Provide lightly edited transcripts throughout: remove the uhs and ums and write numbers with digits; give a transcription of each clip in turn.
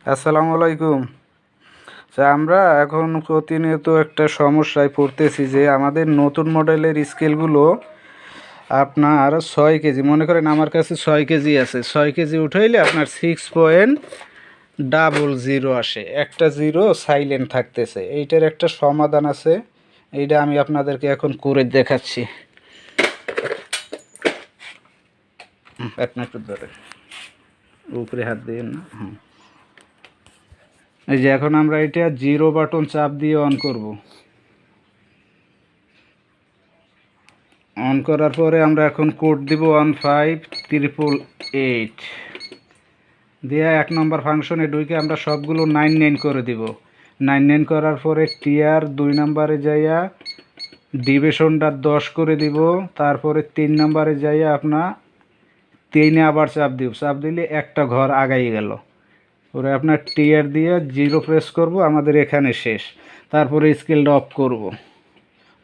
আসসালামু আলাইকুম। আমরা এখন প্রতিনিয়ত একটা সমস্যায় পড়তেছি যে আমাদের নতুন মডেলের স্কেলগুলো আপনার 6 কেজি, মনে করেন আমার কাছে 6 কেজি আছে, 6 কেজি উঠাইলে আপনার 6.00 আসে, একটা জিরো সাইলেন্ট থাকতেছে। এইটার একটা সমাধান আছে, এইটা আমি আপনাদেরকে এখন করে দেখাচ্ছি। একটু ধরে উপরে হাত দিন না। এই যে এখন আমরা এটা জিরো বাটন চাপ দিয়ে অন করব। অন করার পরে আমরা এখন কোড দিব 15888 দিয়ে 1 নম্বর ফাংশনে ঢুকে আমরা সবগুলো 99 করে দিব। 99 করার পরে টিয়ার 2 নম্বরে যাইয়া ডিভিশনটা 10 করে দিব। তারপরে 3 নম্বরে যাইয়া আপনার 3 আবার চাপ দিব, চাপ দিলে একটা ঘর আগাই গেল। পরে আপনার টিয়ার দিয়ে 0 প্রেস করব, আমাদের এখানে শেষ। তারপরে স্কেলটা অফ করব,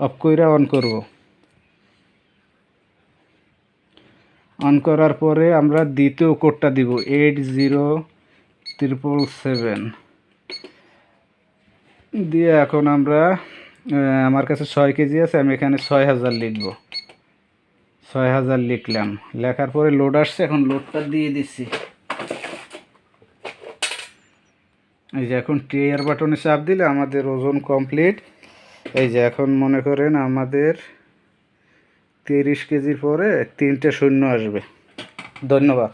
অফ করে অন করব। অন করার পরে আমরা দ্বিতীয় কোডটা দিব 80777 দিয়ে এখন আমরা আমার কাছে 6 কেজি আছে, আমি এখানে 6000 লিখব। 6000 লিখলাম, লেখার পরে লোড আসছে, এখন লোডটা দিয়ে দিচ্ছি। এই যে এখন টিয়ার বাটনে চাপ দিলে আমাদের ওজন কমপ্লিট। এই যে এখন মনে করেন আমাদের 30 কেজির পরে 3টে শূন্য আসবে। ধন্যবাদ।